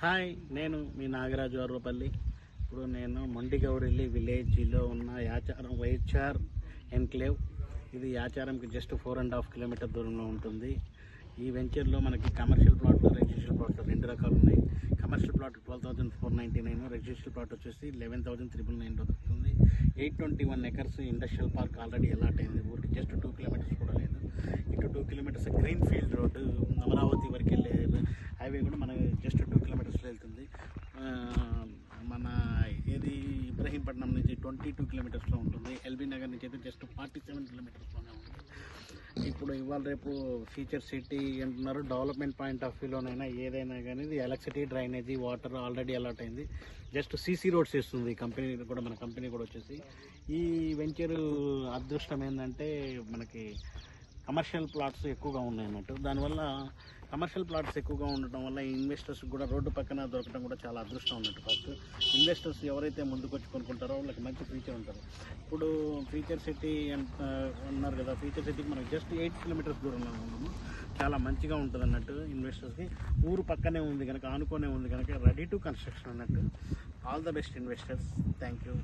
Hi, నేను మీ నాగరాజు అర్వపల్లి. ఇప్పుడు నేను మొండిగౌరెల్లి విలేజ్లో ఉన్న యాచారం వైచార్ ఎన్క్లేవ్. ఇది యాచారంకి జస్ట్ 4.5 కిలోమీటర్ దూరంలో ఉంటుంది. ఈ వెంచర్లో మనకి కమర్షియల్ ప్లాట్లు, రెసిడెన్షియల్ ప్లాట్లు రెండు రకాలు ఉన్నాయి. కమర్షియల్ ప్లాట్ 12,499, రెసిడెన్షియల్ ప్లాట్ వచ్చేసి 11,399 దొరుకుతుంది. 821 acres industrial park already allot అయింది. ఊరికి జస్ట్ 2 కిలోమీటర్స్ కూడా లేదు. ఇటు 2 kilometres green field road, Amaravati వరకు వెళ్ళే హైవే కూడా మన జస్ట్ 2 కిలోమీటర్స్లో వెళ్తుంది. మన ఏది ఇబ్రహీంపట్నం నుంచి 22 కిలోమీటర్స్లో ఉంటుంది. ఎల్బీ నగర్ నుంచి అయితే జస్ట్ 47 కిలోమీటర్స్లోనే ఉంటుంది. ఇప్పుడు ఇవాళ రేపు ఫ్యూచర్ సిటీ అంటున్నారు. డెవలప్మెంట్ పాయింట్ ఆఫ్ వ్యూలోనైనా ఏదైనా కానీ ఇది electricity, drainage, water already allot అయింది. జస్ట్ సీసీ రోడ్స్ వేస్తుంది కంపెనీ కూడా. మన కంపెనీ కూడా వచ్చేసి ఈ వెంచర్ అదృష్టం ఏంటంటే మనకి కమర్షియల్ ప్లాట్స్ ఎక్కువగా ఉన్నాయన్నట్టు. దానివల్ల కమర్షియల్ ప్లాట్స్ ఎక్కువగా ఉండటం వల్ల ఇన్వెస్టర్స్ కూడా రోడ్డు పక్కన దొరకడం కూడా చాలా అదృష్టం ఉన్నట్టు. ఫస్ట్ ఇన్వెస్టర్స్ ఎవరైతే ముందుకు వచ్చి కొనుక్కుంటారో వాళ్ళకి మంచి ఫ్యూచర్ ఉంటుంది. ఇప్పుడు ఫ్యూచర్ సిటీ అన్నారు కదా, ఫ్యూచర్ సిటీకి మనకి జస్ట్ 8 కిలోమీటర్స్ దూరంలో ఉన్నాము. చాలా మంచిగా ఉంటుంది అన్నట్టు. ఇన్వెస్టర్స్కి ఊరు పక్కనే ఉంది కనుక, ఆనుకోనే ఉంది కనుక రెడీ టు కన్స్ట్రక్షన్ అన్నట్టు. All the best investors. Thank you.